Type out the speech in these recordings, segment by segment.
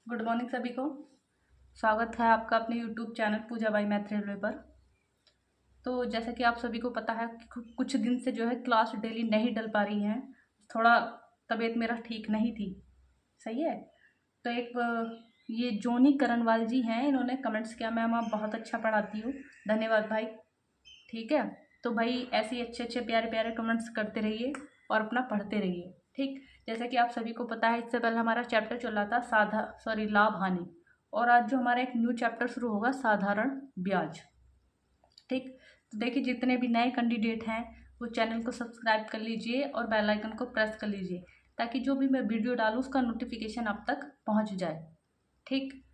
Good morning सभी को। स्वागत है आपका अपने YouTube channel Pooja by Math Railway पर। तो जैसा कि आप सभी को पता है कि कुछ दिन से जो है क्लास डेली नहीं डल पा रही है। थोड़ा तबीयत मेरा ठीक नहीं थी। सही है। तो ये जोनी करनवाल जी हैं, इन्होंने कमेंट्स किया मैम आप बहुत अच्छा पढ़ाती हो। धन्यवाद भाई। ठीक है। तो भाई ऐसे ही अच्छे अच्छे प्यारे प्यारे कमेंट्स करते रहिए और अपना पढ़ते रहिए। ठीक। जैसा कि आप सभी को पता है, इससे पहले हमारा चैप्टर चल रहा था लाभ हानि, और आज जो हमारा एक न्यू चैप्टर शुरू होगा साधारण ब्याज। ठीक। तो देखिए जितने भी नए कैंडिडेट हैं वो चैनल को सब्सक्राइब कर लीजिए और बेल आइकन को प्रेस कर लीजिए, ताकि जो भी मैं वीडियो डालूँ उसका नोटिफिकेशन आप तक पहुंच जाए। ठीक।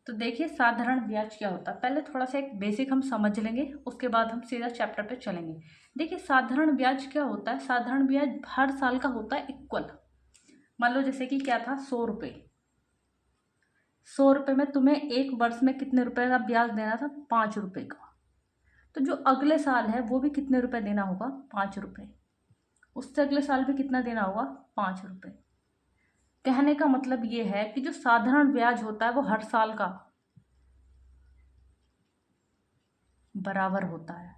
तो देखिए साधारण ब्याज क्या होता है, पहले थोड़ा सा एक बेसिक हम समझ लेंगे, उसके बाद हम सीधा चैप्टर पे चलेंगे। देखिए साधारण ब्याज क्या होता है। साधारण ब्याज हर साल का होता है इक्वल। मान लो जैसे कि क्या था 100 रुपये। 100 रुपये में तुम्हें एक वर्ष में कितने रुपए का ब्याज देना था? 5 रुपये का। तो जो अगले साल है वो भी कितने रुपए देना होगा? 5 रुपये। उससे अगले साल भी कितना देना होगा? 5 रुपये। कहने का मतलब ये है कि जो साधारण ब्याज होता है वो हर साल का बराबर होता है।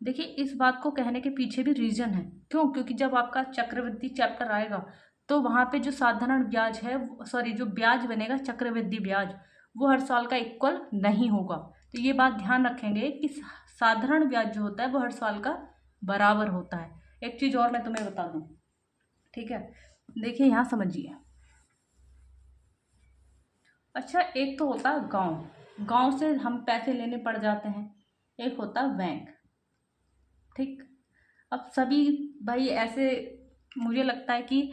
देखिए इस बात को कहने के पीछे भी रीजन है। क्यों? क्योंकि जब आपका चक्रवृद्धि चैप्टर आएगा तो वहां पे जो साधारण ब्याज है, जो ब्याज बनेगा चक्रवृद्धि ब्याज, वो हर साल का इक्वल नहीं होगा। तो ये बात ध्यान रखेंगे कि साधारण ब्याज जो होता है वो हर साल का बराबर होता है। एक चीज और मैं तुम्हें बता दूं। ठीक है। देखिए यहां समझिए। अच्छा, एक तो होता है गांव। गांव से हम पैसे लेने पड़ जाते हैं। एक होता है बैंक। ठीक। अब सभी भाई ऐसे मुझे लगता है कि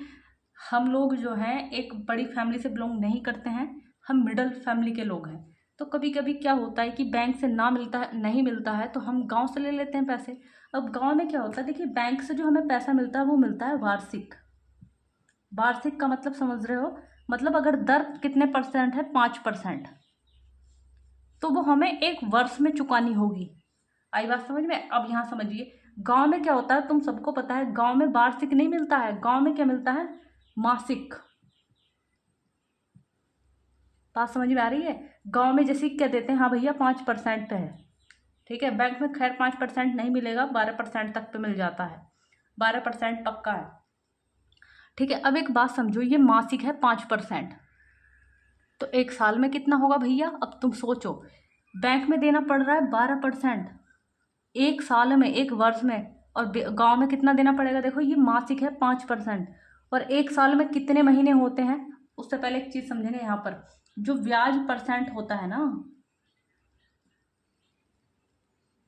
हम लोग जो हैं एक बड़ी फैमिली से बिलोंग नहीं करते हैं। हम मिडिल फैमिली के लोग हैं। तो कभी कभी क्या होता है कि बैंक से ना मिलता है, नहीं मिलता है, तो हम गांव से ले लेते हैं पैसे। अब गांव में क्या होता है, देखिए बैंक से जो हमें पैसा मिलता है वो मिलता है वार्षिक। वार्षिक का मतलब समझ रहे हो? मतलब अगर दर कितने परसेंट है? 5%। तो वो हमें एक वर्ष में चुकानी होगी। आई बात समझ में? अब यहाँ समझिए गांव में क्या होता है, तुम सबको पता है गांव में वार्षिक नहीं मिलता है, गांव में क्या मिलता है? मासिक। बात समझ में आ रही है? गांव में जैसे क्या देते हैं, हाँ भैया 5% पे है। ठीक है। बैंक में खैर 5% नहीं मिलेगा, 12% तक पे मिल जाता है। 12% पक्का है। ठीक है। अब एक बात समझो, ये मासिक है 5%। तो एक साल में कितना होगा भैया? अब तुम सोचो, बैंक में देना पड़ रहा है 12% एक साल में, एक वर्ष में, और गांव में कितना देना पड़ेगा? देखो ये मासिक है 5%, और एक साल में कितने महीने होते हैं? उससे पहले एक चीज समझेंगे यहाँ पर। जो ब्याज परसेंट होता है ना,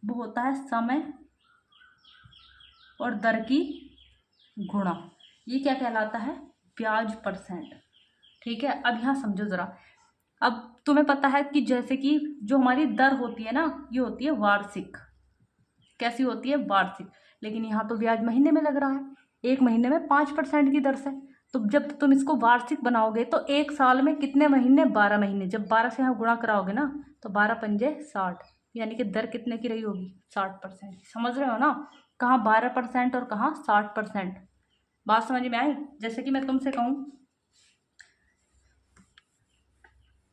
वो होता है समय और दर की गुणा। ये क्या कहलाता है? ब्याज परसेंट। ठीक है। अब यहाँ समझो जरा। अब तुम्हें पता है कि जैसे कि जो हमारी दर होती है ना, ये होती है वार्षिक। कैसी होती है? वार्षिक। लेकिन यहाँ तो ब्याज महीने में लग रहा है, एक महीने में 5% की दर से। तो जब तुम इसको वार्षिक बनाओगे तो एक साल में कितने महीने? 12 महीने। जब 12 से यहाँ गुणा कराओगे ना, तो 12×5 = 60, यानी कि दर कितने की रही होगी? 60%। समझ रहे हो ना? कहाँ 12% और कहाँ 60%। बात समझ में आई? जैसे कि मैं तुमसे कहूँ,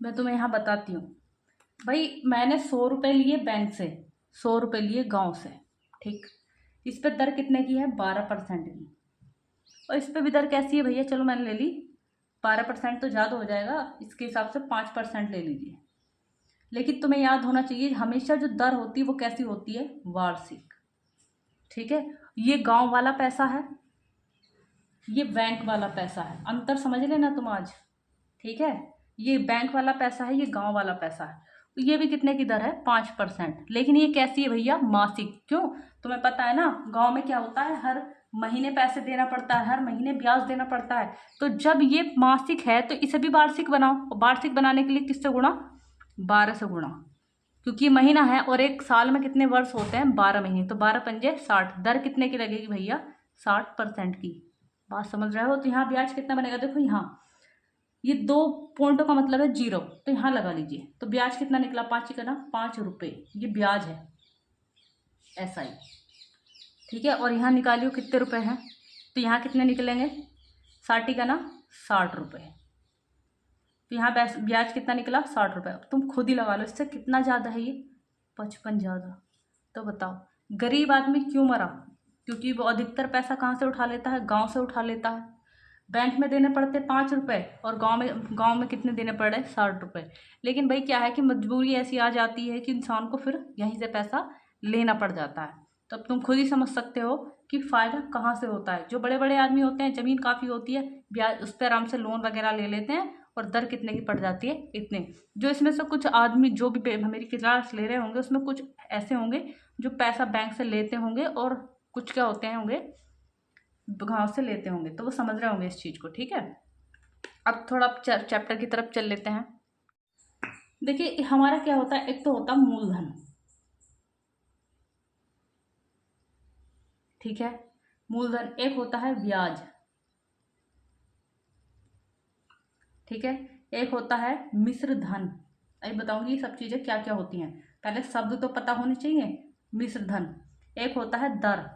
मैं तुम्हें यहाँ बताती हूँ भाई, मैंने 100 रुपये लिए बैंक से, 100 रुपये लिए गांव से। ठीक। इस पे दर कितने की है? 12% की। और इस पे भी दर कैसी है भैया? चलो मैंने ले ली 12%, तो ज़्यादा हो जाएगा, इसके हिसाब से 5% ले लीजिए। लेकिन तुम्हें याद होना चाहिए हमेशा जो दर होती है वो कैसी होती है? वार्षिक। ठीक है। ये गांव वाला पैसा है, ये बैंक वाला पैसा है। अंतर समझ लेना तुम आज। ठीक है। ये बैंक वाला पैसा है, ये गांव वाला पैसा है। तो ये भी कितने की दर है? 5%। लेकिन ये कैसी है भैया? मासिक। क्यों? तुम्हें पता है ना गांव में क्या होता है, हर महीने पैसे देना पड़ता है, हर महीने ब्याज देना पड़ता है। तो जब ये मासिक है तो इसे भी वार्षिक बनाओ, और वार्षिक बनाने के लिए किससे गुणा? 12 से गुणा। क्योंकि ये महीना है और एक साल में कितने वर्ष होते हैं? 12 महीने। तो 12×5 = 60। दर कितने की लगेगी भैया? 60% की। बात समझ रहे हो? तो यहाँ ब्याज कितना बनेगा? देखो यहाँ ये 2 पॉइंटों का मतलब है 0, तो यहाँ लगा लीजिए। तो ब्याज कितना निकला? 5 का ना 5 रुपये, ये ब्याज है। ऐसा ही। ठीक है। और यहाँ निकालियो कितने रुपए हैं, तो यहाँ कितने निकलेंगे? 60 का ना 60 रुपये। तो यहाँ ब्याज कितना निकला? 60 रुपये। अब तुम खुद ही लगा लो इससे कितना ज़्यादा है ये, 55 ज़्यादा। तो बताओ गरीब आदमी क्यों मरा? क्योंकि वो अधिकतर पैसा कहाँ से उठा लेता है? गांव से उठा लेता है। बैंक में देने पड़ते 5 रुपये और गांव में कितने देने पड़ रहे? 60 रुपये। लेकिन भाई क्या है कि मजबूरी ऐसी आ जाती है कि इंसान को फिर यहीं से पैसा लेना पड़ जाता है। तो अब तुम खुद ही समझ सकते हो कि फ़ायदा कहाँ से होता है। जो बड़े बड़े आदमी होते हैं, ज़मीन काफ़ी होती है, ब्याज उस पर आराम से लोन वगैरह ले लेते हैं और दर कितने की पड़ जाती है? इतने। जो इसमें से कुछ आदमी जो भी मेरी क्लास ले रहे होंगे उसमें कुछ ऐसे होंगे जो पैसा बैंक से लेते होंगे और कुछ क्या होते हैं होंगे गाँव से लेते होंगे। तो वो समझ रहे होंगे इस चीज़ को, ठीक है। अब थोड़ा चैप्टर की तरफ चल लेते हैं। देखिए हमारा क्या होता है, एक तो होता है मूलधन, ठीक है, मूलधन। एक होता है ब्याज, ठीक है। एक होता है मिश्र धन। अभी बताऊंगी ये सब चीज़ें क्या क्या होती हैं, पहले शब्द तो पता होने चाहिए। मिश्र धन। एक होता है दर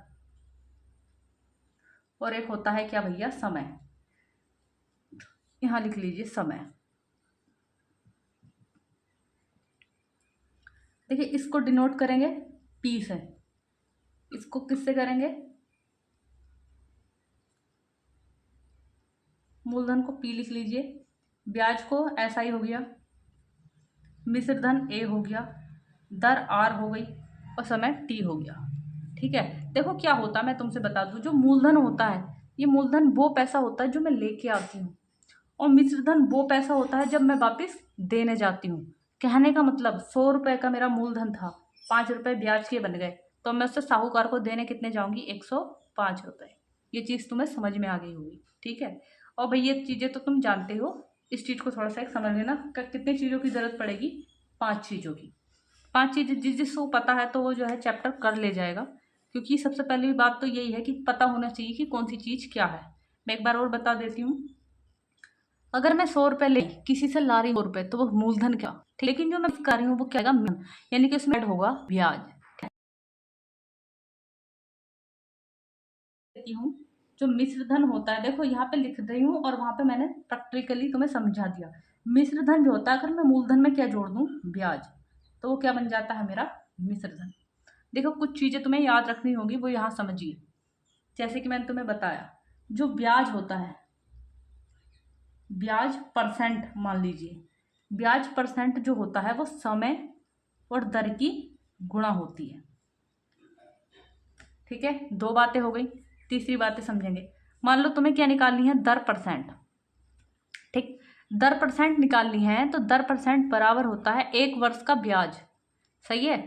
और एक होता है क्या भैया? समय। यहाँ लिख लीजिए समय। देखिए इसको डिनोट करेंगे पी से, इसको किससे करेंगे? मूलधन को पी लिख लीजिए, ब्याज को ऐसा ही हो गया, मिश्र धन ए हो गया, दर आर हो गई और समय टी हो गया, ठीक है। देखो क्या होता है मैं तुमसे बता दूं, जो मूलधन होता है ये मूलधन वो पैसा होता है जो मैं लेके आती हूँ और मिश्र धन वो पैसा होता है जब मैं वापस देने जाती हूँ। कहने का मतलब 100 रुपये का मेरा मूलधन था, 5 रुपये ब्याज के बन गए, तो मैं उससे साहूकार को देने कितने जाऊंगी? 105 रुपये। ये चीज़ तुम्हें समझ में आ गई होगी, ठीक है। और भाई ये चीज़ें तो तुम जानते हो, इस चीज़ को थोड़ा सा एक समझ लेना। कितनी चीज़ों की ज़रूरत पड़ेगी? 5 चीज़ों की। 5 चीज़ें जिसको पता है तो वो जो है चैप्टर कर ले जाएगा, क्योंकि सबसे पहली बात तो यही है कि पता होना चाहिए कि कौन सी चीज़ क्या है। मैं एक बार और बता देती हूँ। अगर मैं 100 रुपये ले किसी से ला रही हूँ 100 रुपये, तो वो मूलधन क्या, लेकिन जो मैं कर रही हूँ वो क्या आएगा? यानी कि उसमें ऐड होगा ब्याज। देती हूँ जो मिश्र धन होता है, देखो यहाँ पे लिख रही हूँ और वहां पे मैंने प्रैक्टिकली तुम्हें समझा दिया। मिश्र धन जो होता है, अगर मैं मूलधन में क्या जोड़ दूँ? ब्याज, तो वो क्या बन जाता है मेरा? मिश्र धन। देखो कुछ चीजें तुम्हें याद रखनी होगी, वो यहाँ समझिए। जैसे कि मैंने तुम्हें बताया, जो ब्याज होता है, ब्याज परसेंट मान लीजिए, ब्याज परसेंट जो होता है वो समय और दर की गुणा होती है, ठीक है। 2 बातें हो गई, तीसरी बातें समझेंगे। मान लो तुम्हें क्या निकालनी है? दर परसेंट, ठीक। दर परसेंट निकालनी है तो दर परसेंट बराबर होता है 1 वर्ष का ब्याज, सही है।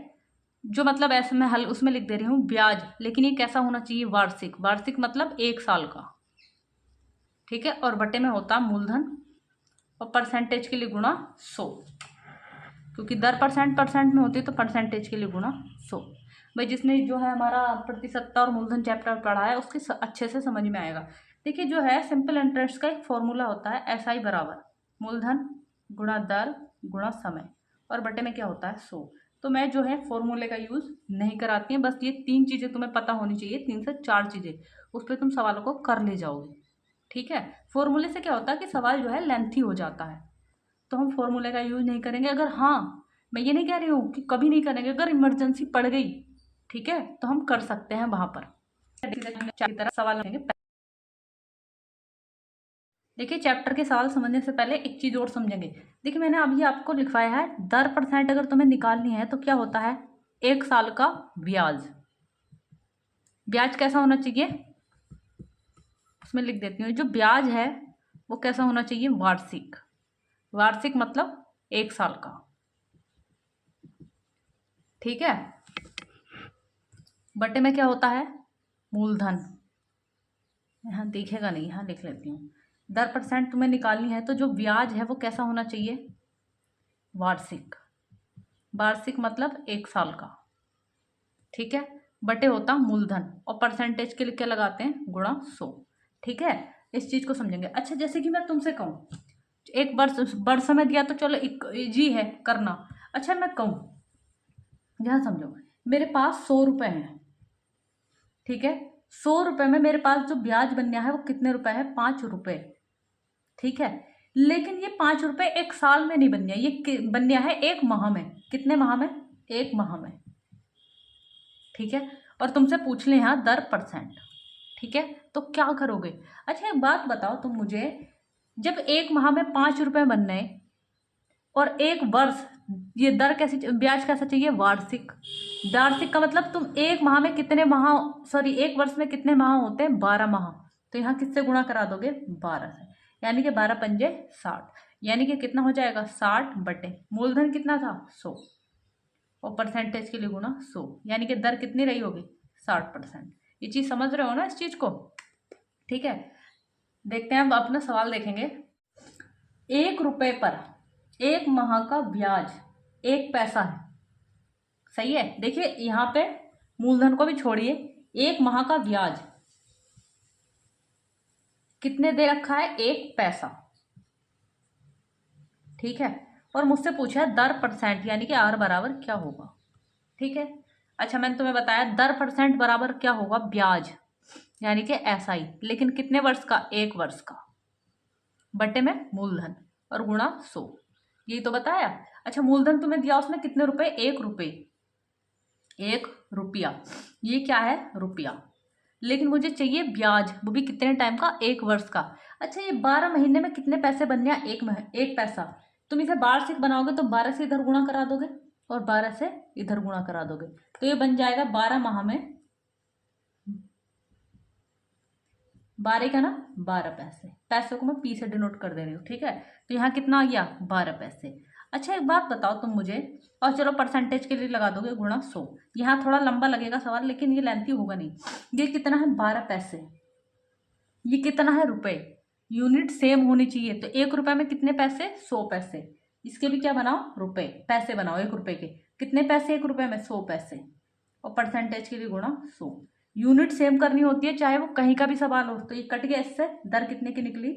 जो मतलब ऐसे मैं हल उसमें लिख दे रही हूँ ब्याज, लेकिन ये कैसा होना चाहिए? वार्षिक। वार्षिक मतलब 1 साल का, ठीक है। और बटे में होता मूलधन और परसेंटेज के लिए गुणा 100, क्योंकि दर परसेंट में होती है तो परसेंटेज के लिए गुणा 100। भाई जिसने जो है हमारा प्रतिशतता और मूलधन चैप्टर पढ़ा है उसके अच्छे से समझ में आएगा। देखिए जो है सिंपल इंटरेस्ट का एक फॉर्मूला होता है, SI बराबर मूलधन गुणा दर गुणा समय और बटे में क्या होता है? 100। तो मैं जो है फॉर्मूले का यूज़ नहीं कराती हूँ, बस ये 3 चीज़ें तुम्हें पता होनी चाहिए, 3 से 4 चीज़ें, उस पर तुम सवालों को कर ले जाओगे, ठीक है। फॉर्मूले से क्या होता है कि सवाल जो है लेंथी हो जाता है, तो हम फॉर्मूले का यूज़ नहीं करेंगे। अगर हाँ, मैं ये नहीं कह रही हूँ कि कभी नहीं करेंगे, अगर इमरजेंसी पड़ गई, ठीक है, तो हम कर सकते हैं वहां पर की तरह सवाल करेंगे। देखिए चैप्टर के सवाल समझने से पहले एक चीज और समझेंगे। देखिए मैंने अभी आपको लिखवाया है दर परसेंट अगर तुम्हें निकालनी है तो क्या होता है? 1 साल का ब्याज। ब्याज कैसा होना चाहिए? उसमें लिख देती हूँ, जो ब्याज है वो कैसा होना चाहिए? वार्षिक। वार्षिक मतलब 1 साल का, ठीक है। बटे में क्या होता है? मूलधन। यहाँ दिखेगा नहीं, यहाँ लिख लेती हूँ। दर परसेंट तुम्हें निकालनी है तो जो ब्याज है वो कैसा होना चाहिए? वार्षिक। वार्षिक मतलब 1 साल का, ठीक है। बटे होता मूलधन और परसेंटेज के लिए क्या लगाते हैं? गुणा 100, ठीक है। इस चीज को समझेंगे। अच्छा जैसे कि मैं तुमसे कहूँ, एक वर्ष में दिया तो चलो इजी है करना। अच्छा मैं कहूँ, ध्यान समझो, मेरे पास 100 रुपये हैं, ठीक है। 100 रुपये में मेरे पास जो ब्याज बनना है वो कितने रुपए है? 5 रुपये। ठीक है। लेकिन ये 5 रुपए एक साल में नहीं बन गया, ये बन गया है एक माह में। कितने माह में? एक माह में। ठीक है। और तुमसे पूछ ले यहाँ दर %। ठीक है, तो क्या करोगे? अच्छा एक बात बताओ तुम मुझे, जब एक माह में 5 रुपए बन रहे और एक वर्ष, ये दर कैसी, ब्याज कैसा चाहिए? वार्षिक। वार्षिक का मतलब तुम एक माह में कितने माह, सॉरी एक वर्ष में कितने माह होते हैं? 12 माह। तो यहाँ किससे गुणा करा दोगे? 12 से। यानी कि 12 पंजे 60, यानी कि कितना हो जाएगा? 60 बटे मूलधन कितना था? 100, और परसेंटेज के लिए गुना 100, यानी कि दर कितनी रही होगी? 60%। ये चीज समझ रहे हो ना इस चीज को? ठीक है, देखते हैं अब अपना सवाल देखेंगे। 1 रुपए पर एक माह का ब्याज 1 पैसा है। सही है। देखिए यहाँ पे मूलधन को भी छोड़िए, एक माह का ब्याज कितने दे रखा है? 1 पैसा। ठीक है, और मुझसे पूछा है दर %, यानी कि R बराबर क्या होगा? ठीक है। अच्छा मैंने तुम्हें बताया दर % बराबर क्या होगा? ब्याज, यानी कि SI, लेकिन कितने वर्ष का? 1 वर्ष का, बटे में मूलधन और गुणा 100, यही तो बताया। अच्छा मूलधन तुम्हें दिया उसने कितने रुपए? 1 रुपए, 1 रुपया, ये क्या है? रुपया। लेकिन मुझे चाहिए ब्याज, वो भी कितने टाइम का? 1 वर्ष का। अच्छा ये 12 महीने में कितने पैसे बन गया? 1 पैसा। तुम इसे वार्षिक बनाओगे तो 12 से इधर गुणा करा दोगे और 12 से इधर गुणा करा दोगे, तो ये बन जाएगा 12 माह में 12 का ना 12 पैसे। पैसों को मैं पी से डिनोट कर दे रही हूँ। ठीक है, तो यहाँ कितना आ गया? 12 पैसे। अच्छा एक बात बताओ तुम मुझे, और चलो परसेंटेज के लिए लगा दोगे गुणा 100। यहाँ थोड़ा लंबा लगेगा सवाल, लेकिन ये लेंथी होगा नहीं। ये कितना है? 12 पैसे। ये कितना है? रुपए। यूनिट सेम होनी चाहिए, तो 1 रुपए में कितने पैसे? 100 पैसे। इसके भी क्या बनाओ? रुपए, पैसे बनाओ 1 रुपए के। कितने पैसे 1 रुपए में? 100 पैसे, और परसेंटेज के लिए गुणा 100। यूनिट सेम करनी होती है चाहे वो कहीं का भी सवाल हो। तो ये कट गया इससे, दर कितने की निकली?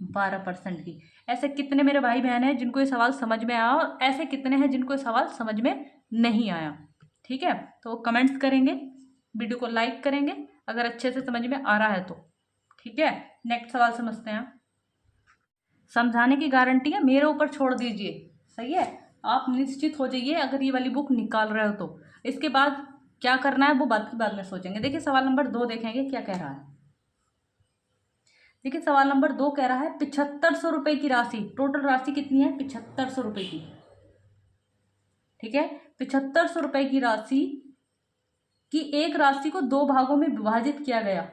12% की। ऐसे कितने मेरे भाई बहन हैं जिनको ये सवाल समझ में आया, और ऐसे कितने हैं जिनको ये सवाल समझ में नहीं आया? ठीक है, तो कमेंट्स करेंगे, वीडियो को लाइक करेंगे अगर अच्छे से समझ में आ रहा है तो। ठीक है, नेक्स्ट सवाल समझते हैं। समझाने की गारंटी है, मेरे ऊपर छोड़ दीजिए। सही है, आप निश्चित हो जाइए अगर ये वाली बुक निकाल रहे हो तो। इसके बाद क्या करना है वो बात की बाद में सोचेंगे। देखिए सवाल नंबर 2 देखेंगे क्या कह रहा है। देखिए सवाल नंबर 2 कह रहा है 7500 रुपए की राशि, टोटल राशि कितनी है? 7500 रुपए की। ठीक है, 7500 रुपए की राशि की एक राशि को 2 भागों में विभाजित किया गया।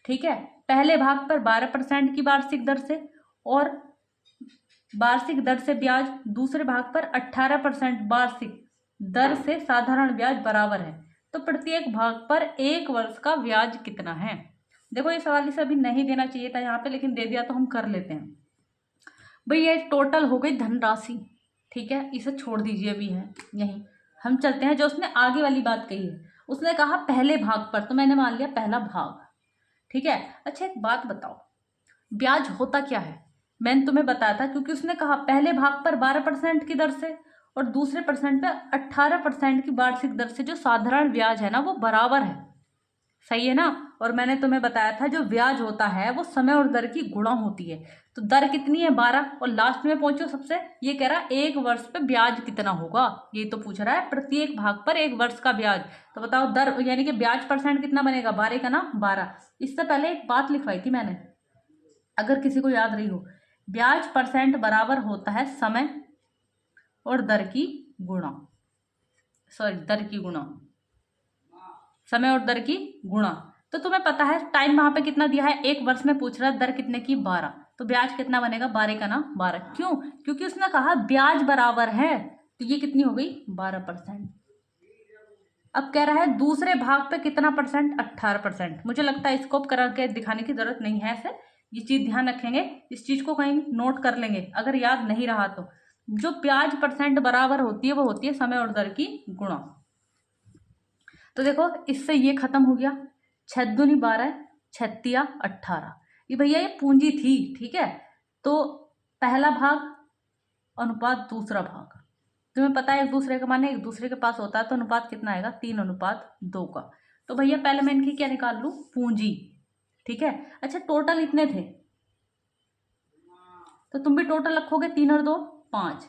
ठीक है, पहले भाग पर 12% की वार्षिक दर से और वार्षिक दर से ब्याज, दूसरे भाग पर 18% वार्षिक दर से साधारण ब्याज बराबर है, तो प्रत्येक भाग पर 1 वर्ष का ब्याज कितना है? देखो ये सवाल इसे अभी नहीं देना चाहिए था यहाँ पे, लेकिन दे दिया तो हम कर लेते हैं। भाई ये टोटल हो गई धनराशि। ठीक है, इसे छोड़ दीजिए अभी है यहीं, हम चलते हैं जो उसने आगे वाली बात कही है। उसने कहा पहले भाग पर, तो मैंने मान लिया पहला भाग। ठीक है। अच्छा एक बात बताओ, ब्याज होता क्या है? मैंने तुम्हें बताया था, क्योंकि उसने कहा पहले भाग पर 12% की दर से और दूसरे परसेंट पे 18% की वार्षिक दर से जो साधारण ब्याज है ना वो बराबर है। सही है ना? और मैंने तुम्हें बताया था जो ब्याज होता है वो समय और दर की गुणा होती है। तो दर कितनी है? 12, और लास्ट में पहुंचो सबसे, ये कह रहा है 1 वर्ष पे ब्याज कितना होगा, ये तो पूछ रहा है प्रत्येक भाग पर 1 वर्ष का ब्याज। तो बताओ दर यानी कि ब्याज % कितना बनेगा? 12 का ना 12। इससे पहले एक बात लिखवाई थी मैंने, अगर किसी को याद रही हो, ब्याज % बराबर होता है समय और दर की गुणा, सॉरी दर की गुणा, समय और दर की गुणा। तो तुम्हें पता है टाइम वहां पे कितना दिया है? 1 वर्ष में पूछ रहा है, दर कितने की? 12। तो ब्याज कितना बनेगा? 12 का ना 12। क्यों? क्योंकि उसने कहा ब्याज बराबर है, तो ये कितनी हो गई? 12%। अब कह रहा है दूसरे भाग पे कितना %? 18%। मुझे लगता है इसको करा के दिखाने की जरूरत नहीं है ऐसे, ये चीज ध्यान रखेंगे, इस चीज को कहीं नोट कर लेंगे अगर याद नहीं रहा तो। जो ब्याज % बराबर होती है वो होती है समय और दर की गुणा। तो देखो इससे ये खत्म हो गया, 6 दूनी 12, 6 18। ये भैया ये पूंजी थी। ठीक है, तो पहला भाग अनुपात दूसरा भाग, तुम्हें पता है एक दूसरे के माने एक दूसरे के पास होता है, तो अनुपात कितना आएगा? 3:2 का। तो भैया पहले मैं इनकी क्या निकाल लूं? पूंजी। ठीक है। अच्छा टोटल इतने थे, तो तुम भी टोटल रखोगे 3 और 2 5,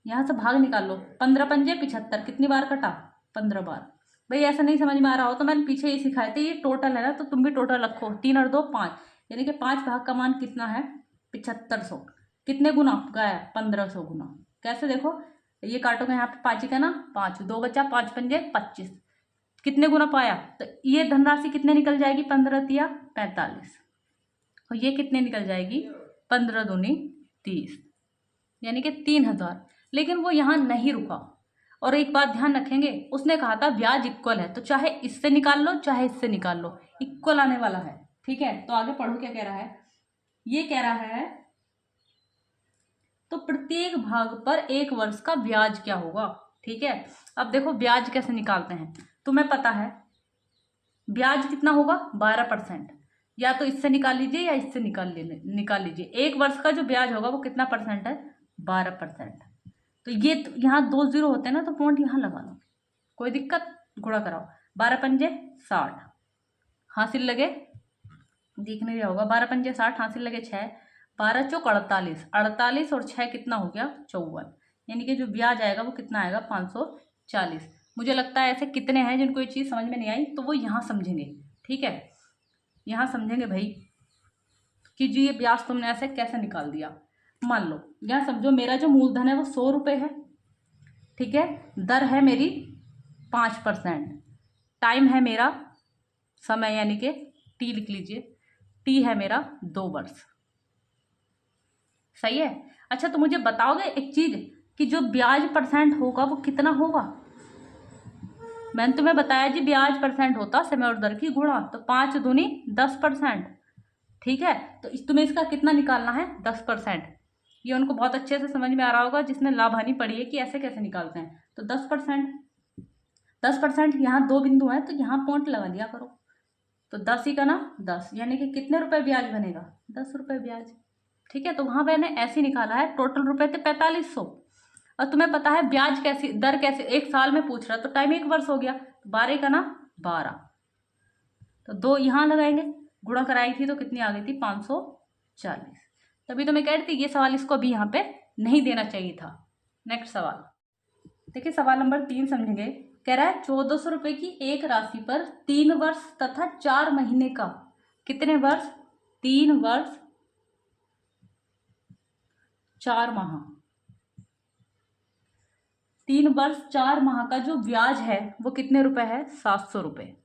यहाँ से भाग निकाल लो, 15 पंजे 75, कितनी बार कटा? 15 बार। भाई ऐसा नहीं समझ में आ रहा हो तो मैंने पीछे ये सिखाए थे, ये टोटल है ना, तो तुम भी टोटल रखो, 3 और 2 5, यानी कि 5 भाग का मान कितना है? 7500। कितने गुना गया? 1500 गुना। कैसे देखो, ये काटोगे यहाँ पे 5 का ना, 5 2 बचा, 5 पंजे 25, कितने गुना पाया? तो ये धनराशि कितने निकल जाएगी? 15 तिया 45, और ये कितने निकल जाएगी? 15 दूनी 30, यानी कि 3000। लेकिन वो यहाँ नहीं रुका, और एक बात ध्यान रखेंगे, उसने कहा था ब्याज इक्वल है, तो चाहे इससे निकाल लो चाहे इससे निकाल लो, इक्वल आने वाला है। ठीक है, तो आगे पढ़ो क्या कह रहा है। ये कह रहा है तो प्रत्येक भाग पर 1 वर्ष का ब्याज क्या होगा। ठीक है, अब देखो ब्याज कैसे निकालते हैं, तुम्हें पता है ब्याज कितना होगा? 12%। या तो इससे निकाल लीजिए या इससे निकाल लीजिए। 1 वर्ष का जो ब्याज होगा वो कितना परसेंट है? 12%। तो ये यहाँ 2 0 होते हैं ना, तो पॉइंट यहाँ लगा लो, कोई दिक्कत? गुणा कराओ, 12 पंजे 60, हासिल लगे, दिख नहीं रहा होगा, 12 पंजे 60, हासिल लगे 6, 12 चौक 48, 48 और 6 कितना हो गया? 54, यानी कि जो ब्याज आएगा वो कितना आएगा? 540। मुझे लगता है ऐसे कितने हैं जिनको ये चीज़ समझ में नहीं आई, तो वो यहाँ समझेंगे। ठीक है, यहाँ समझेंगे भाई कि जी ये ब्याज तुमने ऐसे कैसे निकाल दिया। मान लो यहाँ समझो मेरा जो मूलधन है वो 100 रुपये है। ठीक है, दर है मेरी 5%, टाइम है मेरा समय यानी कि टी लिख लीजिए, टी है मेरा 2 वर्ष। सही है। अच्छा, तो मुझे बताओगे एक चीज कि जो ब्याज परसेंट होगा वो कितना होगा? मैंने तुम्हें बताया जी ब्याज परसेंट होता समय और दर की गुणा, तो 5 दूनी 10%। ठीक है, तो तुम्हें इसका कितना निकालना है? 10%। ये उनको बहुत अच्छे से समझ में आ रहा होगा जिसने लाभ हानि पढ़ी है कि ऐसे कैसे निकालते हैं। तो 10%, 10%, यहाँ 2 बिंदु हैं तो यहाँ पॉइंट लगा दिया करो। तो 10 ही का ना 10, यानी कि कितने रुपए ब्याज बनेगा? 10 रुपये ब्याज। ठीक है, तो वहाँ मैंने ऐसे निकाला है, टोटल रुपए थे 4500, और तुम्हें पता है ब्याज कैसी, दर कैसे, 1 साल में पूछ रहा, तो टाइम 1 वर्ष हो गया, तो 12 का ना 12, तो 2 यहाँ लगाएंगे, गुणा कराई थी तो कितनी आ गई थी? 540। तभी तो मैं कह रही थी ये सवाल इसको अभी यहाँ पे नहीं देना चाहिए था। नेक्स्ट सवाल देखिए, सवाल नंबर 3 समझेंगे। कह रहा है 1400 रुपये की एक राशि पर 3 वर्ष तथा 4 महीने का, कितने वर्ष? 3 वर्ष 4 माह, 3 वर्ष 4 माह का जो ब्याज है वो कितने रुपए है? 700 रुपये।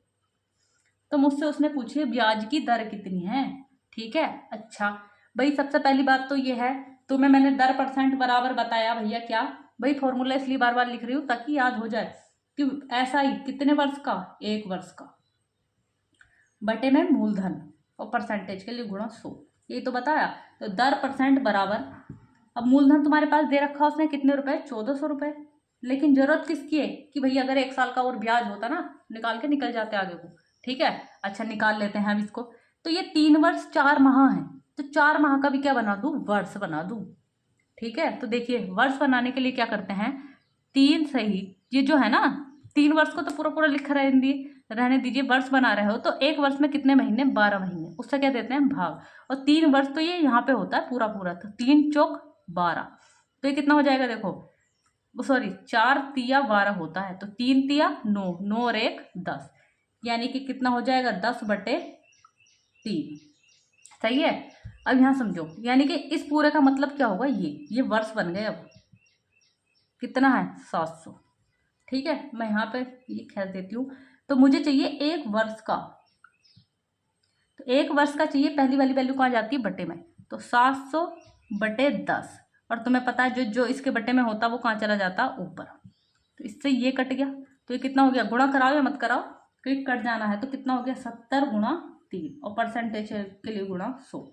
तो मुझसे उसने पूछी ब्याज की दर कितनी है। ठीक है, अच्छा भाई सबसे पहली बात तो ये है, तुम्हें मैंने दर परसेंट बराबर बताया भैया क्या भाई, फॉर्मूला इसलिए बार बार लिख रही हूँ ताकि याद हो जाए कि ऐसा ही कितने वर्ष का? 1 वर्ष का, बटे में मूलधन और परसेंटेज के लिए गुणा 100, यही तो बताया। तो दर परसेंट बराबर, अब मूलधन तुम्हारे पास दे रखा उसने कितने रुपए? 1400 रुपये। लेकिन जरूरत किसकी है कि भैया अगर 1 साल का और ब्याज होता ना, निकाल के निकल जाते आगे को। ठीक है, अच्छा निकाल लेते हैं अब इसको। तो ये 3 वर्ष 4 माह है, तो 4 माह का भी क्या बना दूं? वर्ष बना दूं। ठीक है, तो देखिए वर्ष बनाने के लिए क्या करते हैं, 3 सही, ये जो है ना 3 वर्ष को तो पूरा पूरा लिख रहने दीजिए, वर्ष बना रहे हो तो 1 वर्ष में कितने महीने? 12 महीने, उससे क्या देते हैं? भाग। और 3 वर्ष तो ये यहाँ पे होता है पूरा पूरा, तो 3 चौक 12, तो ये कितना हो जाएगा? देखो सॉरी, 4 तिया 12 होता है, तो 3 तिया 9, 9 और 1 10, यानी कि कितना हो जाएगा? 10/3। सही है। अब यहाँ समझो, यानी कि इस पूरे का मतलब क्या होगा? ये वर्ष बन गए। अब कितना है? 700। ठीक है, मैं यहाँ पे ये खींच देती हूँ। तो मुझे चाहिए 1 वर्ष का, तो 1 वर्ष का चाहिए, पहली वाली वैल्यू कहाँ जाती है? बटे में, तो 700/10, और तुम्हें पता है जो जो इसके बटे में होता वो कहाँ चला जाता? ऊपर। तो इससे ये कट गया, तो ये कितना हो गया? गुणा कराओ या मत कराओ, क्योंकि कट जाना है, तो कितना हो गया? 70 × 3, और परसेंटेज के लिए गुणा 100,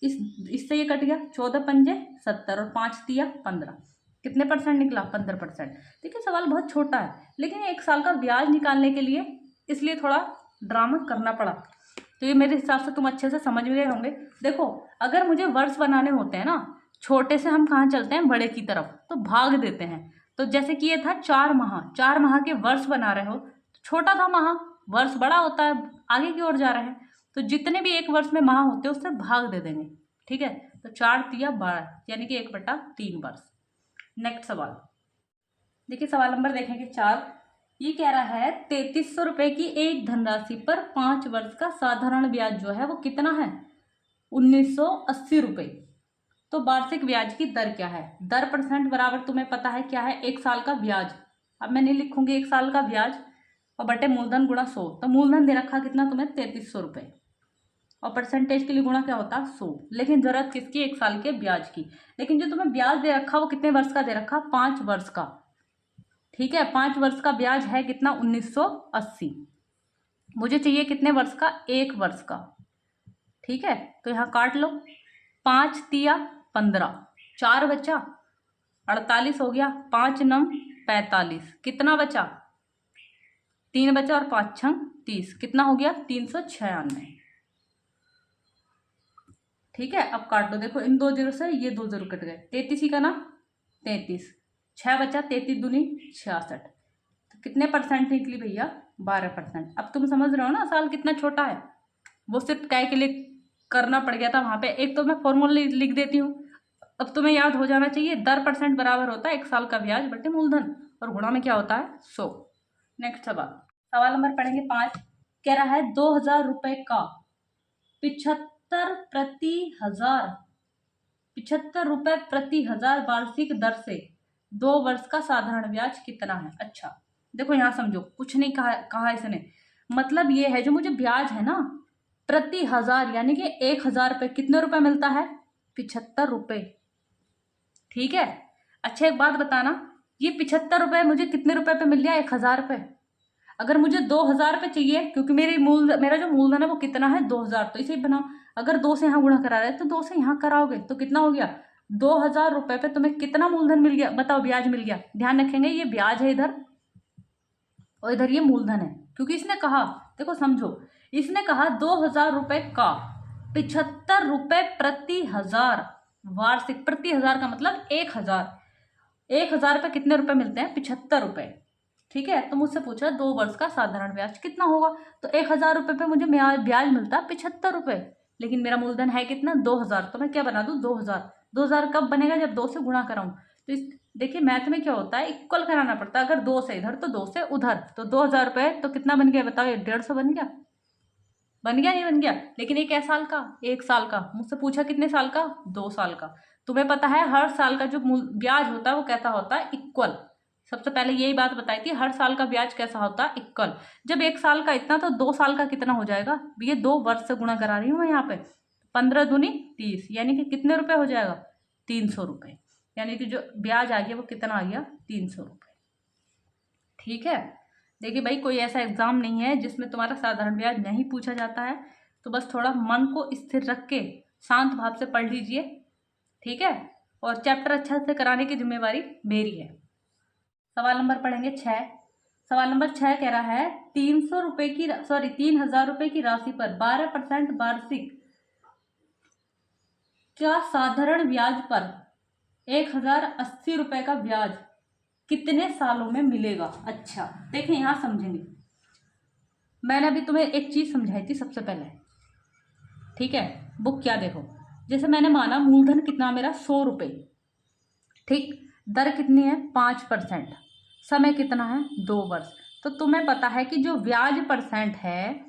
इससे ये कट गया, 14 पंजे 70 और 5 तिया 15, कितने परसेंट निकला? 15%। देखिए सवाल बहुत छोटा है, लेकिन 1 साल का ब्याज निकालने के लिए इसलिए थोड़ा ड्रामा करना पड़ा। तो ये मेरे हिसाब से तुम अच्छे से समझ गए होंगे। देखो अगर मुझे वर्ष बनाने होते हैं ना, छोटे से हम कहाँ चलते हैं? बड़े की तरफ, तो भाग देते हैं। तो जैसे कि ये था 4 माह, 4 माह के वर्ष बना रहे हो, छोटा था माह, वर्ष बड़ा होता है, आगे की ओर जा रहे हैं, तो जितने भी 1 वर्ष में माह होते हैं उससे भाग दे देंगे। ठीक है, तो 4×3 = 12 यानी कि 1/3 वर्ष। नेक्स्ट सवाल देखिए, सवाल नंबर देखेंगे 4। ये कह रहा है 3300 रुपये की एक धनराशि पर 5 वर्ष का साधारण ब्याज जो है वो कितना है? 1980 रुपये। तो वार्षिक ब्याज की दर क्या है? दर परसेंट बराबर तुम्हें पता है क्या है? 1 साल का ब्याज। अब मैं नहीं लिखूंगी 1 साल का ब्याज और बटे मूलधन गुणा 100। तो मूलधन दे रखा कितना तुम्हें? 3300 रुपये, और परसेंटेज के लिए गुणा क्या होता? 100। लेकिन जरूरत किसकी? 1 साल के ब्याज की। लेकिन जो तुम्हें ब्याज दे रखा वो कितने वर्ष का दे रखा? 5 वर्ष का। ठीक है, 5 वर्ष का ब्याज है कितना? 1980। मुझे चाहिए कितने वर्ष का? 1 वर्ष का। ठीक है, तो यहाँ काट लो। 5×3 = 15, 4 बचा, 48 हो गया, 5×9 = 45, कितना बचा? 3 बचा और 5×6 = 30, कितना हो गया? 396। ठीक है, अब काट लो। देखो इन 2 0 से ये 2 0 कट गए, 33 ही का ना 33, 6 बचा, 33×2 = 66। तो कितने परसेंट निकली भैया? 12%। अब तुम समझ रहे हो ना साल कितना छोटा है। वो सिर्फ काय के लिए करना पड़ गया था वहां पे। एक तो मैं फॉर्मूला लिख देती हूँ, अब तुम्हें याद हो जाना चाहिए। दर परसेंट बराबर होता है 1 साल का ब्याज बटे मूलधन, और गुणा में क्या होता है? 100। नेक्स्ट सवाल नंबर पढ़ेंगे 5। कह रहा है 2000 रुपये का 75 रुपए प्रति हजार वार्षिक दर से 2 वर्ष का साधारण ब्याज कितना है? अच्छा देखो यहाँ समझो, कुछ नहीं कहा इसने। मतलब ये है जो मुझे ब्याज है ना प्रति हजार, यानी कि 1000 रुपये, कितने रुपए मिलता है? 75 रुपये। ठीक है, अच्छा एक बात बताना, ये 75 रुपये मुझे कितने रुपए पे मिल रहा है? 1000 रुपये। अगर मुझे 2000 रुपये चाहिए, क्योंकि मेरा जो मूलधन है वो कितना है? 2000, तो इसे बनाओ। अगर 2 से यहाँ गुणा करा रहे तो 2 से यहाँ कराओगे तो कितना हो गया? 2000 रुपये पे तुम्हें कितना मूलधन मिल गया? बताओ, ब्याज मिल गया। ध्यान रखेंगे ये ब्याज है इधर, और इधर ये मूलधन है, क्योंकि इसने कहा, देखो समझो, इसने कहा 2000 रुपये का 75 रुपये प्रति हजार वार्षिक। प्रति हजार का मतलब 1000। 1000 रुपये कितने रुपए मिलते हैं? 75 रुपये। ठीक है, तो मुझसे पूछा 2 वर्ष का साधारण ब्याज कितना होगा, तो 1000 रुपये पे मुझे ब्याज मिलता 75 रुपये, लेकिन मेरा मूलधन है कितना? 2000। तो मैं क्या बना दूं? 2000। 2000 कब बनेगा? जब 2 से गुणा कराऊं। तो देखिए मैथ में क्या होता है, इक्वल कराना पड़ता है। अगर 2 से इधर तो 2 से उधर, तो 2000 रुपये तो कितना बन गया बताओ? 150 बन गया। बन गया नहीं बन गया? लेकिन ये क्या साल का? 1 साल का। मुझसे पूछा कितने साल का? 2 साल का। तुम्हें पता है हर साल का जो ब्याज होता है वो कैसा होता है? इक्वल। सबसे पहले यही बात बताई थी, हर साल का ब्याज कैसा होता है? इक्वल। जब 1 साल का इतना, तो 2 साल का कितना हो जाएगा? ये 2 वर्ष से गुणा करा रही हूँ मैं यहाँ पे। 15×2 = 30, यानी कि कितने रुपए हो जाएगा? 300 रुपये। यानी कि जो ब्याज आ गया वो कितना आ गया? 300 रुपये। ठीक है, देखिए भाई कोई ऐसा एग्जाम नहीं है जिसमें तुम्हारा साधारण ब्याज नहीं पूछा जाता है, तो बस थोड़ा मन को स्थिर रख के शांत भाव से पढ़ लीजिए। ठीक है, और चैप्टर अच्छा से कराने की जिम्मेवारी मेरी है। सवाल नंबर पढ़ेंगे 6। सवाल नंबर 6 कह रहा है 3000 रुपये की राशि पर 12% वार्षिक क्या साधारण ब्याज पर 1080 रुपये का ब्याज कितने सालों में मिलेगा? अच्छा देखें, यहां समझेंगे। मैंने अभी तुम्हें एक चीज समझाई थी सबसे पहले। ठीक है, बुक क्या देखो, जैसे मैंने माना मूलधन कितना मेरा? 100 रुपये। ठीक, दर कितनी है? 5%। समय कितना है? 2 वर्ष। तो तुम्हें पता है कि जो ब्याज परसेंट है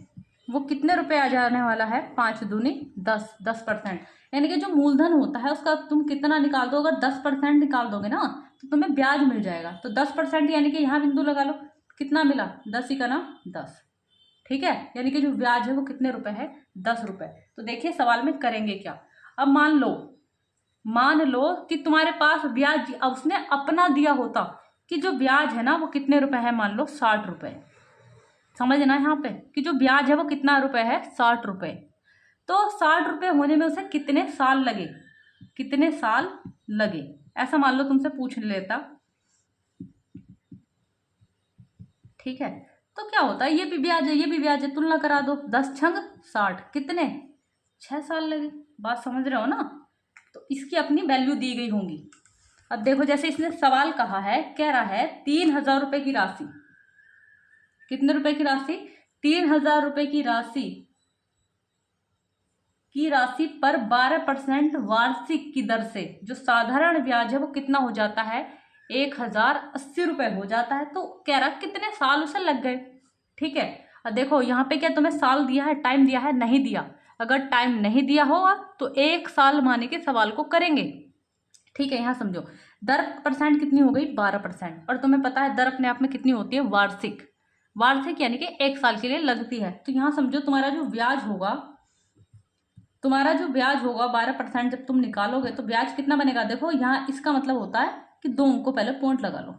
वो कितने रुपए आ जाने वाला है? 5×2 = 10, 10%। यानी कि जो मूलधन होता है उसका तुम कितना निकाल दो, अगर 10% निकाल दोगे ना तो तुम्हें ब्याज मिल जाएगा। तो 10%, यानी कि यहाँ बिंदु लगा लो, कितना मिला? 10 ही का ना 10। ठीक है, यानी कि जो ब्याज है वो कितने रुपए है? 10 रुपये। तो देखिए सवाल में करेंगे क्या। अब मान लो कि तुम्हारे पास ब्याज, अब उसने अपना दिया होता कि जो ब्याज है ना वो कितने रुपए है, मान लो 60 रुपये। समझना यहाँ पे कि जो ब्याज है वो कितना रुपए है? 60 रुपये। तो 60 रुपये होने में उसे कितने साल लगे? कितने साल लगे, ऐसा मान लो तुमसे पूछ लेता। ठीक है, तो क्या होता है, ये भी ब्याज है ये भी ब्याज है, तुलना करा दो। 10×6 = 60, कितने? 6 साल लगे। बात समझ रहे हो ना? तो इसकी अपनी वैल्यू दी गई होंगी। अब देखो, जैसे इसने सवाल कहा है, कह रहा है 3000 रुपये की राशि। कितने रुपए की राशि? 3000 रुपये की राशि की राशि पर 12% वार्षिक की दर से जो साधारण ब्याज है वो कितना हो जाता है, 1080 रुपये हो जाता है। तो कह रहा कितने साल उसे लग गए। ठीक है, और देखो यहाँ पे क्या तुम्हें साल दिया है, टाइम दिया है, नहीं दिया। अगर टाइम नहीं दिया होगा तो 1 साल माने के सवाल को करेंगे। ठीक है, यहाँ समझो दर परसेंट कितनी हो गई, 12%। और तुम्हें पता है दर अपने आप में कितनी होती है, वार्षिक। वार्षिक यानी कि 1 साल के लिए लगती है। तो यहाँ समझो तुम्हारा जो ब्याज होगा, 12% जब तुम निकालोगे तो ब्याज कितना बनेगा। देखो यहाँ इसका मतलब होता है कि 2 अंक को पहले पॉइंट लगा लो।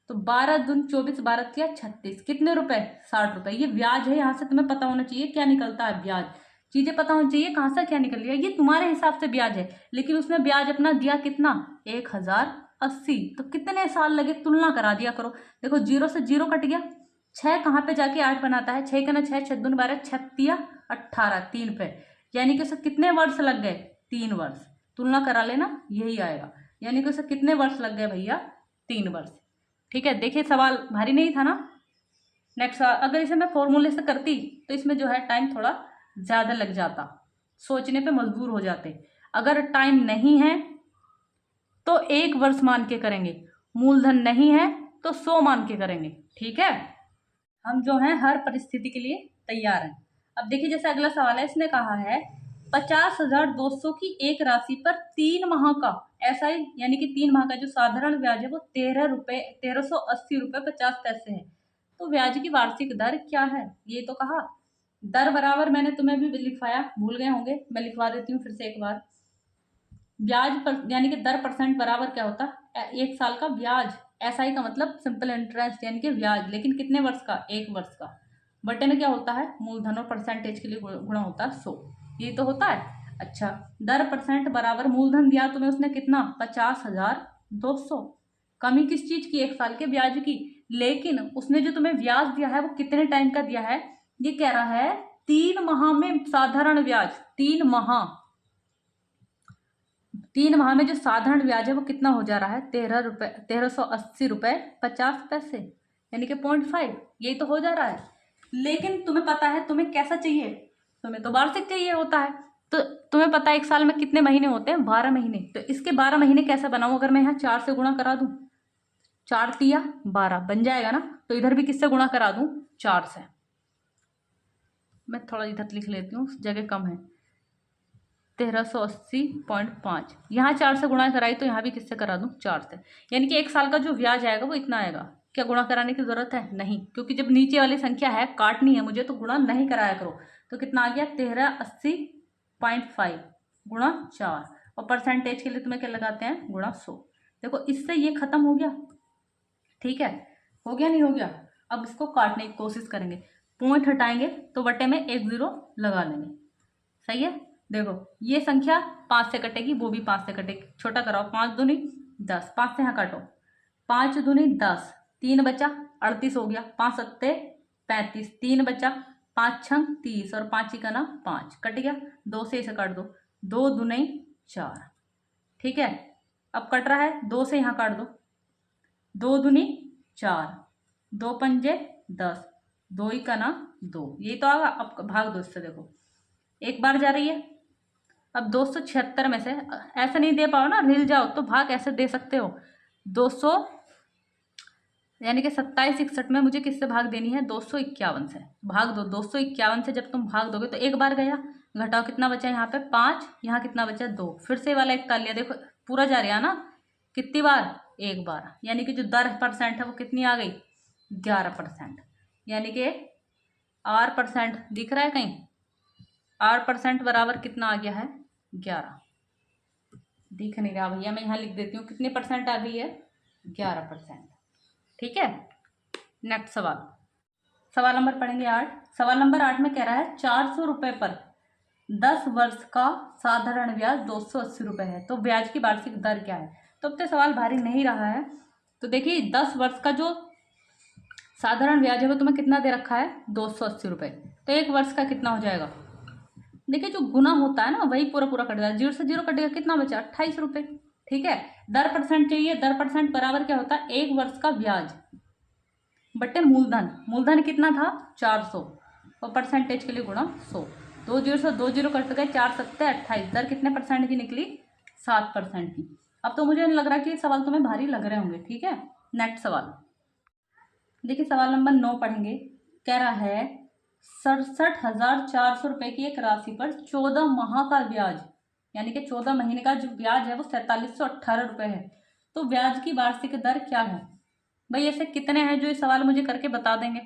तो 12 दूनी 24, 12 या 36, कितने रुपए, 60 रुपए। ये ब्याज है। यहाँ से तुम्हें पता होना चाहिए क्या निकलता है ब्याज। चीजें पता होनी चाहिए कहाँ से क्या निकल रही है। ये तुम्हारे हिसाब से ब्याज है, लेकिन उसने ब्याज अपना दिया कितना, 1080। तो कितने साल लगे, तुलना करा दिया करो। देखो 0 से 0 कट गया, 6 कहाँ पे जाके 8 बनाता है, 6 का ना 6, 6 दूनी 12, 36 18, 3 पे, यानी कि उसे कितने वर्ष लग गए, 3 वर्ष। तुलना करा लेना, यही आएगा। यानी कि उसे कितने वर्ष लग गए भैया, 3 वर्ष। ठीक है, देखिए सवाल भारी नहीं था ना। नेक्स्ट सवाल, अगर इसे मैं फॉर्मूले से करती तो इसमें जो है टाइम थोड़ा ज़्यादा लग जाता, सोचने पे मजबूर हो जाते। अगर टाइम नहीं है तो 1 वर्ष मान के करेंगे, मूलधन नहीं है तो 100 मान के करेंगे। ठीक है, हम जो है हर परिस्थिति के लिए तैयार हैं। अब देखिए जैसे अगला सवाल है, इसने कहा है 50,200 की एक राशि पर 3 माह का SI यानी कि 3 माह का जो साधारण ब्याज है वो 1380 रुपये 50 पैसे है। तो ब्याज की वार्षिक दर क्या है, ये तो कहा। दर बराबर मैंने तुम्हें भी लिखवाया, भूल गए होंगे, मैं लिखवा देती हूँ फिर से एक बार। ब्याज पर यानी कि दर परसेंट बराबर क्या होता है, 1 साल का ब्याज। SI का मतलब सिंपल इंटरेस्ट यानी कि ब्याज, लेकिन कितने वर्ष का, 1 वर्ष का। बटे में क्या होता है, मूलधन और परसेंटेज के लिए गुणा होता है 100, ये तो होता है। अच्छा, दर परसेंट बराबर मूलधन दिया तुम्हें उसने कितना, 50,200। कमी किस चीज की, 1 साल के ब्याज की। लेकिन उसने जो तुम्हें ब्याज दिया है वो कितने टाइम का दिया है, ये कह रहा है 3 माह में साधारण ब्याज। 3 माह, 3 माह में जो साधारण ब्याज है वो कितना हो जा रहा है, 1380 रुपये 50 पैसे, यानी कि 0.5, यही तो हो जा रहा है। लेकिन तुम्हें पता है तुम्हें कैसा चाहिए, तुम्हें तो वार्षिक चाहिए होता है। तो तुम्हें पता है 1 साल में कितने महीने होते हैं, 12 महीने। तो इसके 12 महीने कैसे बनाऊं, अगर मैं यहाँ 4 से गुणा करा दूं, 4 तिया 12 बन जाएगा ना। तो इधर भी किससे गुणा करा दूं, 4 से। मैं थोड़ा इधर लिख लेती हूँ, जगह कम है। 1380.5, यहाँ 4 से गुणा कराई तो यहाँ भी किससे करा दूं, 4 से। यानी कि 1 साल का जो ब्याज आएगा वो इतना आएगा। क्या गुणा कराने की जरूरत है, नहीं, क्योंकि जब नीचे वाली संख्या है काटनी है मुझे तो गुणा नहीं कराया करो। तो कितना आ गया, 1380.5 गुणा 4, और परसेंटेज के लिए तुम्हें क्या लगाते हैं, गुणा 100। देखो इससे ये खत्म हो गया। ठीक है, हो गया नहीं हो गया। अब इसको काटने की कोशिश करेंगे, पॉइंट हटाएंगे तो बटे में 1 0 लगा लेंगे। सही है, देखो ये संख्या 5 से कटेगी, वो भी 5 से कटेगी। छोटा कराओ, 5 दूनी 10, 5 से यहाँ काटो, 5 दूनी 10, 3 बचा 38 हो गया, 5 सत्ते 35, 3 बचा, 5 छंग 30, और 5 का ना 5 कट गया। 2 से इसे काट दो, 2 दूनी 4। ठीक है, अब कट रहा है, 2 से यहाँ काट दो, 2 दूनी 4, 2 पंजे 10, 2 का ना 2, यही तो आगा। अब भाग दो इससे, देखो 1 बार जा रही है। अब 276 में से ऐसे नहीं दे पाओ ना, हिल जाओ तो भाग ऐसे दे सकते हो। 200 यानी कि 27 61 में मुझे किससे भाग देनी है, 251 से भाग दो। 251 से जब तुम भाग दोगे तो 1 बार गया, घटाओ कितना बचा यहाँ पे 5, यहाँ कितना बचा 2, फिर से वाला 1 ताल लिया। देखो पूरा जा रहा है ना, कितनी बार, 1 बार। यानी कि जो दर परसेंट है वो कितनी आ गई, 11%। यानी कि R% दिख रहा है कहीं, R% बराबर कितना आ गया है, 11। दिख नहीं रहा भैया, मैं यहाँ लिख देती हूँ कितने परसेंट आ गई है, 11%। ठीक है, नेक्स्ट सवाल, सवाल नंबर पढ़ेंगे 8। सवाल नंबर 8 में कह रहा है 400 रुपये पर 10 वर्ष का साधारण ब्याज 280 रुपये है, तो ब्याज की वार्षिक दर क्या है। तो अब तो सवाल भारी नहीं रहा है। तो देखिए 10 वर्ष का जो साधारण ब्याज है वो तुम्हें कितना दे रखा है, 280 रुपये। तो 1 वर्ष का कितना हो जाएगा, देखिए जो गुना होता है ना वही पूरा पूरा कट जाएगा, 0 से 0 कटेगा, कितना बचा, 28 रुपये। ठीक है, दर परसेंट चाहिए, दर परसेंट बराबर क्या होता है, 1 वर्ष का ब्याज बटे मूलधन। मूलधन कितना था, 400, और परसेंटेज के लिए गुणा 100। दो जीरो कट गए, 4 सत्ते 28। दर कितने परसेंट की निकली? 7% की। अब तो मुझे नहीं लग रहा कि ये सवाल तुम्हें भारी लग रहे होंगे। ठीक है, नेक्स्ट सवाल देखिए, सवाल नंबर 9 पढ़ेंगे। कह रहा है 67,400 रुपए की एक राशि पर 14 माह का ब्याज, यानी कि 14 महीने का जो ब्याज है वो 4718 रुपए है। तो ब्याज की वार्षिक दर क्या है? भाई ऐसे कितने हैं जो ये सवाल मुझे करके बता देंगे?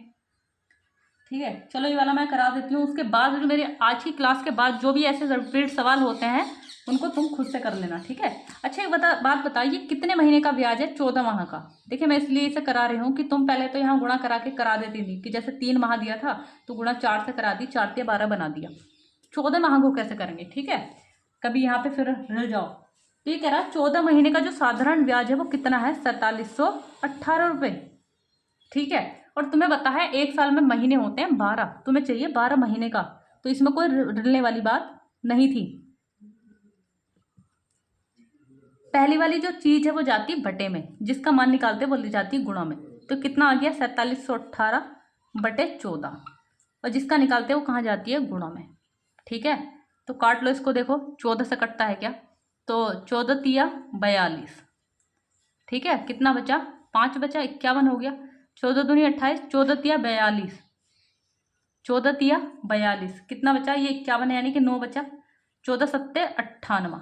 ठीक है, चलो ये वाला मैं करा देती हूँ। उसके बाद जो मेरे आज की क्लास के बाद जो भी ऐसे रिपीट सवाल होते हैं उनको तुम खुद से कर लेना। ठीक है, अच्छा एक बात बताइए, कितने महीने का ब्याज है? 14 माह का। देखिए मैं इसलिए इसे करा रही हूँ कि तुम पहले तो यहाँ गुणा करा के करा देती थी कि जैसे 3 माह दिया था तो गुणा 4 से करा दी, 4 से 12 बना दिया। 14 माह को कैसे करेंगे? ठीक है, कभी यहाँ पे फिर रह जाओ। तो ये कह रहा है 14 महीने का जो साधारण ब्याज है वो कितना है? 4718 रुपये। ठीक है, और तुम्हें पता है एक साल में महीने होते हैं 12, तुम्हें चाहिए 12 महीने का, तो इसमें कोई रिलने वाली बात नहीं थी। पहली वाली जो चीज है वो जाती बटे में, जिसका मान निकालते वो ले जाती गुणा में। तो कितना आ गया? 4718 बटे 14, और जिसका निकालते वो कहाँ जाती है? गुणा में। ठीक है, तो काट लो इसको। देखो 14 से कटता है क्या? तो 14 तिया 42। ठीक है, कितना बचा? 5 बचा, 51 हो गया। 14 दूनी 28, 14 तिया 42, 14 तिया 42, कितना बचा? ये 51 है, यानी कि 9 बचा। 14 सत्ते 98,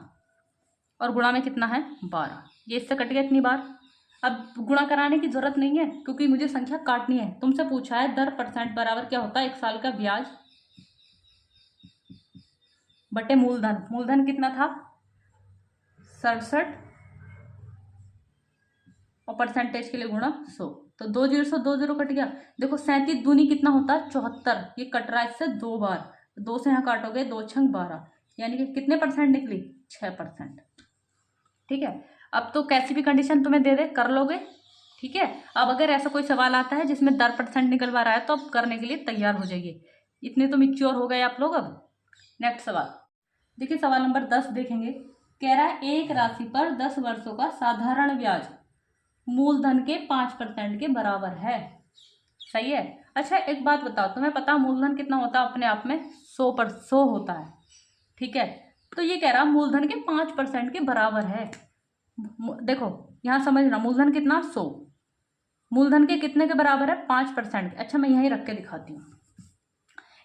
और गुणा में कितना है? 12। ये इससे कट गया इतनी बार। अब गुणा कराने की जरूरत नहीं है क्योंकि मुझे संख्या काटनी है। तुमसे पूछा है दर परसेंट बराबर क्या होता है? एक साल का ब्याज बटे मूलधन। मूलधन कितना था? 67, और परसेंटेज के लिए गुणा 100। तो 2 जीरो से 2 जीरो कट गया। देखो 37 दूनी कितना होता है? 74। ये कट रहा है इससे 2 बार, 2 से यहाँ काटोगे 2 छंग 12, यानी कि कितने परसेंट निकली? 6%। ठीक है, अब तो कैसी भी कंडीशन तुम्हें दे दे कर लोगे। ठीक है, अब अगर ऐसा कोई सवाल आता है जिसमें दर परसेंट निकलवा रहा है तो अब करने के लिए तैयार हो जाइए। इतने तो मिच्योर हो गए आप लोग। अब नेक्स्ट सवाल देखिए, सवाल नंबर 10 देखेंगे। कह रहा है एक राशि पर 10 वर्षों का साधारण ब्याज मूलधन के 5% के बराबर है। सही है। अच्छा एक बात बताओ, तुम्हें पता मूलधन कितना होता है? अपने आप में 100 होता है। ठीक है, तो ये कह रहा मूलधन के 5% के बराबर है। देखो यहां समझना, मूलधन कितना? 100। मूलधन के कितने के बराबर है? 5% के। अच्छा मैं यहीं रख के दिखाती हूँ।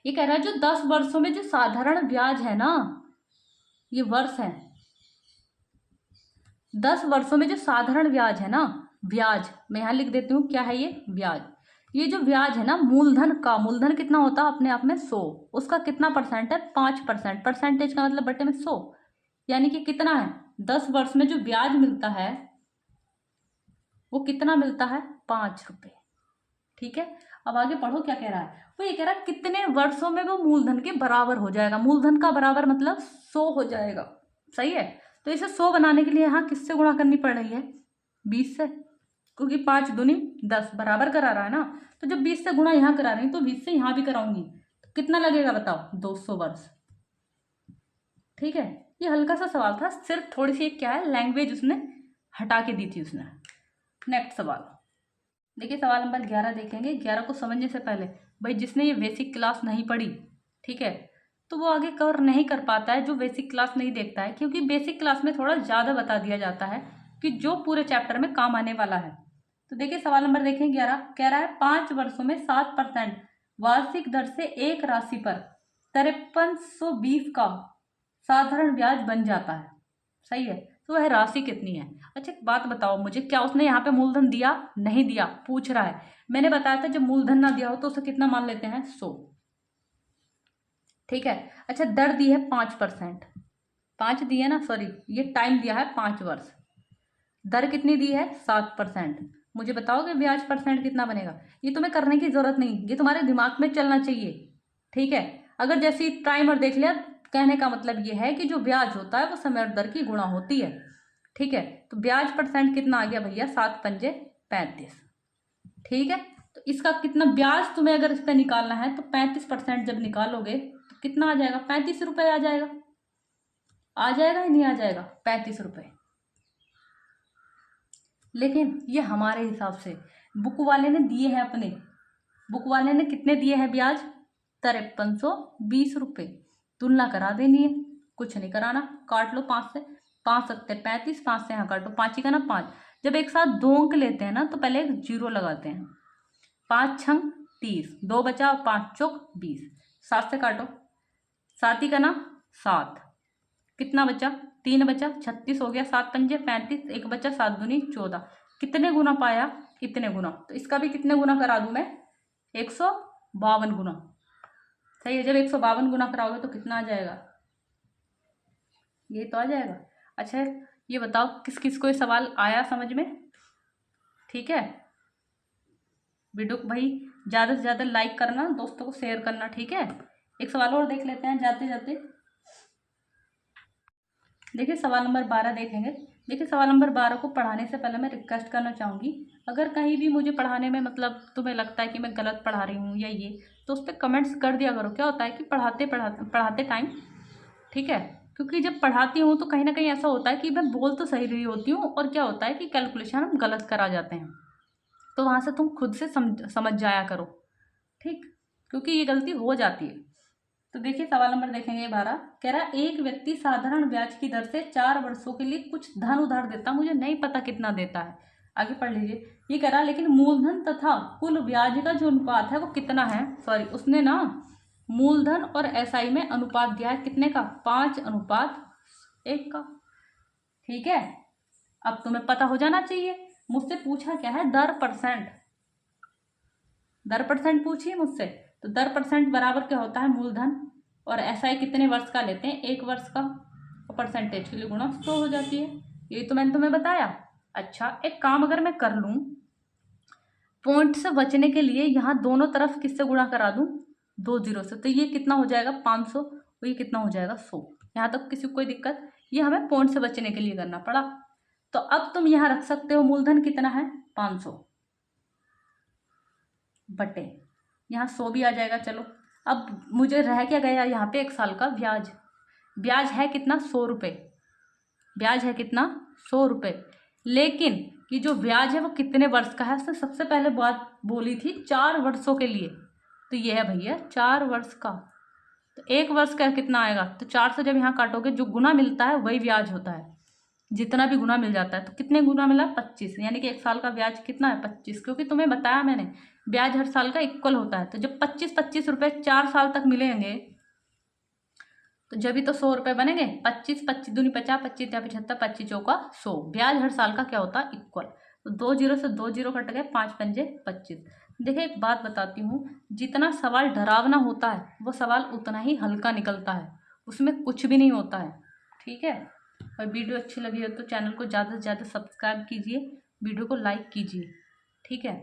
ये कह रहा है जो 10 वर्षों में जो साधारण ब्याज है ना, ये वर्ष है, 10 वर्षों में जो साधारण ब्याज है ना, ब्याज मैं यहां लिख देती हूँ, क्या है ये? ब्याज। ये जो ब्याज है ना मूलधन का, मूलधन कितना होता है अपने आप में? 100। उसका कितना परसेंट है? 5%। परसेंटेज का मतलब बटे में 100, यानी कि कितना है? 10 वर्ष में जो ब्याज मिलता है वो कितना मिलता है? 5 रुपये। ठीक है, अब आगे पढ़ो क्या कह रहा है। वो ये कह रहा है कितने वर्षों में वो मूलधन के बराबर हो जाएगा। मूलधन का बराबर मतलब 100 हो जाएगा। सही है, तो इसे 100 बनाने के लिए यहाँ किससे गुणा करनी पड़ रही है? 20 से, क्योंकि 5 दूनी 10 बराबर करा रहा है ना। तो जब 20 से गुणा यहाँ करा रही हूँ तो 20 से यहाँ भी कराऊंगी, तो कितना लगेगा बताओ? 200 वर्ष। ठीक है, ये हल्का सा सवाल था, सिर्फ थोड़ी सी क्या है लैंग्वेज उसने हटा के दी थी उसने। नेक्स्ट सवाल देखिए, सवाल नंबर 11 देखेंगे। 11 को समझने से पहले भाई जिसने ये बेसिक क्लास नहीं पढ़ी, ठीक है, तो वो आगे कवर नहीं कर पाता है जो बेसिक क्लास नहीं देखता है, क्योंकि बेसिक क्लास में थोड़ा ज़्यादा बता दिया जाता है कि जो पूरे चैप्टर में काम आने वाला है। तो देखिए सवाल नंबर देखें 11, कह रहा है 5 वर्षों में 7% वार्षिक दर से एक राशि पर 5320 का साधारण ब्याज बन जाता है। सही है, तो वह राशि कितनी है? अच्छा एक बात बताओ मुझे, क्या उसने यहाँ पे मूलधन दिया? नहीं दिया, पूछ रहा है। मैंने बताया था जब मूलधन ना दिया हो तो उसे कितना मान लेते हैं? 100। ठीक है, अच्छा दर दी है 5%, 5 दी है ना, सॉरी ये टाइम दिया है 5 वर्ष। दर कितनी दी है? 7%। मुझे बताओगे ब्याज परसेंट कितना बनेगा? ये तुम्हें करने की जरूरत नहीं, ये तुम्हारे दिमाग में चलना चाहिए। ठीक है, अगर जैसे टाइमर देख लिया, कहने का मतलब ये है कि जो ब्याज होता है वो समय और दर की गुणा होती है। ठीक है, तो ब्याज परसेंट कितना आ गया भैया? 7 पंजे 35। ठीक है, तो इसका कितना ब्याज तुम्हें अगर इस पर निकालना है तो 35% जब निकालोगे तो कितना आ जाएगा? 35 रुपये आ जाएगा। आ जाएगा या नहीं आ जाएगा? 35 रुपये। लेकिन ये हमारे हिसाब से, बुक वाले ने दिए हैं अपने, बुक वाले ने कितने दिए हैं ब्याज? 5320 रुपये। तुलना करा देनी है, कुछ नहीं कराना। काट लो 5 से, 5 सत्ते 35, 5 से यहाँ काटो, 5 ही का ना 5। जब एक साथ 2 अंक लेते हैं ना तो पहले एक 0 लगाते हैं। 5 छंग 30, 2 बचा, 5 चौक 20, 7 से काटो, 7 ही का ना 7, कितना बचा 3 बचा, 36 हो गया, 7 पंजे 35, 1 बचा, 7 दूनी 14। कितने गुना पाया, इतने गुना। तो इसका भी कितने गुना करा दूं मैं, 152 गुना। सही है, जब 152 गुना कराओगे तो कितना आ जाएगा, ये तो आ जाएगा। अच्छा ये बताओ किस किस को ये सवाल आया समझ में, ठीक है। वीडियो को भाई ज़्यादा से ज़्यादा लाइक करना, दोस्तों को शेयर करना, ठीक है। एक सवाल और देख लेते हैं जाते जाते। देखिए सवाल नंबर 12 देखेंगे। देखिए सवाल नंबर 12 को पढ़ाने से पहले मैं रिक्वेस्ट करना चाहूँगी, अगर कहीं भी मुझे पढ़ाने में मतलब तुम्हें लगता है कि मैं गलत पढ़ा रही हूँ या ये, तो उस पर कमेंट्स कर दिया करो। क्या होता है कि पढ़ाते टाइम, ठीक है, क्योंकि जब पढ़ाती हूँ तो कहीं ना कहीं ऐसा होता है कि मैं बोल तो सही रही होती हूँ और क्या होता है कि कैलकुलेशन हम गलत करा जाते हैं, तो वहाँ से तुम खुद से समझ जाया करो, ठीक, क्योंकि ये गलती हो जाती है। तो देखिए सवाल नंबर देखेंगे 12, कह रहा एक व्यक्ति साधारण ब्याज की दर से 4 वर्षों के लिए कुछ धन उधार देता, मुझे नहीं पता कितना देता है, आगे पढ़ लीजिए। ये कह रहा लेकिन मूलधन तथा कुल ब्याज का जो अनुपात है वो कितना है, सॉरी उसने ना मूलधन और एसआई में अनुपात दिया है कितने का, 5:1 का, ठीक है। अब तुम्हें पता हो जाना चाहिए, मुझसे पूछा क्या है, दर परसेंट पूछिए मुझसे, तो दर परसेंट बराबर क्या होता है, मूलधन और एसआई कितने वर्ष का लेते हैं, 1 वर्ष का, और परसेंटेज के लिए गुणा 100 हो जाती है। यही तो मैंने तुम्हें बताया। अच्छा एक काम अगर मैं कर लूँ, पॉइंट से बचने के लिए यहाँ दोनों तरफ किससे गुणा करा दूँ, 2 0 से, तो ये कितना हो जाएगा 500, और ये कितना हो जाएगा 100। यहाँ तक किसी को कोई दिक्कत, ये हमें पॉइंट से बचने के लिए करना पड़ा। तो अब तुम यहाँ रख सकते हो मूलधन कितना है 500 बटे यहाँ 100 भी आ जाएगा। चलो अब मुझे रह क्या गया यहाँ पे, 1 साल का ब्याज, ब्याज है कितना 100 रुपये, ब्याज है कितना 100 रुपये, लेकिन ये जो ब्याज है वो कितने वर्ष का है, उसने सबसे पहले बात बोली थी 4 वर्षों के लिए, तो ये है भैया 4 वर्ष का। तो 1 वर्ष का कितना आएगा, तो 4 से जब यहाँ काटोगे जो गुना मिलता है वही ब्याज होता है, जितना भी गुना मिल जाता है। तो कितने गुना मिला 25, यानी कि 1 साल का ब्याज कितना है 25, क्योंकि तुम्हें बताया मैंने ब्याज हर साल का इक्वल होता है। तो जब 25 रुपये 4 साल तक मिलेंगे तो जब भी तो 100 रुपये बनेंगे, 25 25 दूनी 50, 25 या 75, 25 चौका 100, ब्याज हर साल का क्या होता है इक्वल। तो 2 0 से 2 0 कट गए, 5 पंजे 25। देखिए एक बात बताती हूँ, जितना सवाल डरावना होता है वो सवाल उतना ही हल्का निकलता है, उसमें कुछ भी नहीं होता है, ठीक है। और वीडियो अच्छी लगी हो तो चैनल को ज़्यादा से ज़्यादा सब्सक्राइब कीजिए, वीडियो को लाइक कीजिए, ठीक है।